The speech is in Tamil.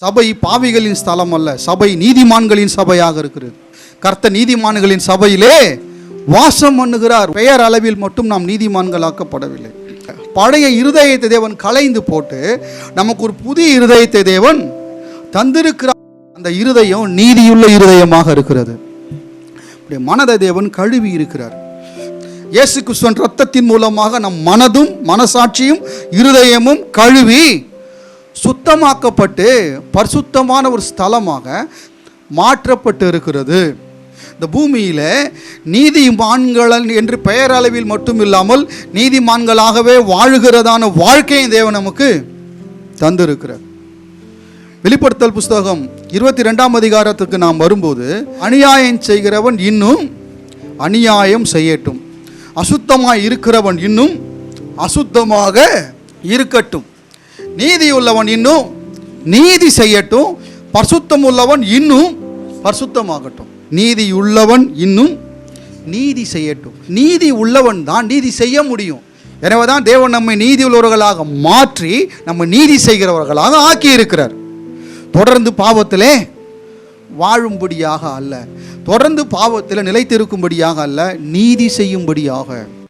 சபை பாவிகளின் ஸ்தலம் அல்ல, சபை நீதிமான்களின் சபையாக இருக்கிறது. கர்த்தர் நீதிமான்களின் சபையிலே வாசம் பண்ணுகிறார். பெயர் அளவில் மட்டும் நாம் நீதிமான்களாக்கப்படவில்லை. பழைய இருதயத்தை தேவன் களைந்து போட்டு நமக்கு ஒரு புதிய இருதயத்தை தேவன் தந்திருக்கிறார். அந்த இருதயம் நீதியுள்ள இருதயமாக இருக்கிறது. மனதை தேவன் கழுவி இருக்கிறார். இயேசு கிறிஸ்துவின் இரத்தத்தின் மூலமாக நம் மனதும் மனசாட்சியும் இருதயமும் கழுவி சுத்தமாக்கப்பட்டு பரிசுத்தமான ஒரு ஸ்தலமாக மாற்றப்பட்டு இருக்கிறது. இந்த பூமியில் நீதிமான்கள் என்று பெயர் அளவில் மட்டும் இல்லாமல் நீதிமான்களாகவே வாழுகிறதான வாழ்க்கையை தேவன் நமக்கு தந்திருக்கிறார். வெளிப்படுத்தல் புஸ்தகம் 22ஆம் அதிகாரத்துக்கு நாம் வரும்போது, அநியாயம் செய்கிறவன் இன்னும் அநியாயம் செய்யட்டும், அசுத்தமாக இருக்கிறவன் இன்னும் அசுத்தமாக இருக்கட்டும், நீதி உள்ளவன் இன்னும் நீதி செய்யட்டும், பரிசுத்தம் உள்ளவன் இன்னும் பரிசுத்தமாகட்டும். நீதி உள்ளவன் இன்னும் நீதி செய்யட்டும். நீதி உள்ளவன் தான் நீதி செய்ய முடியும். எனவே தான் தேவன் நம்மை நீதி உள்ளவர்களாக மாற்றி நம்ம நீதி செய்கிறவர்களாக ஆக்கி இருக்கிறார். தொடர்ந்து பாவத்திலே வாழும்படியாக அல்ல, தொடர்ந்து பாவத்தில் நிலைத்திருக்கும்படியாக அல்ல, நீதி செய்யும்படியாக.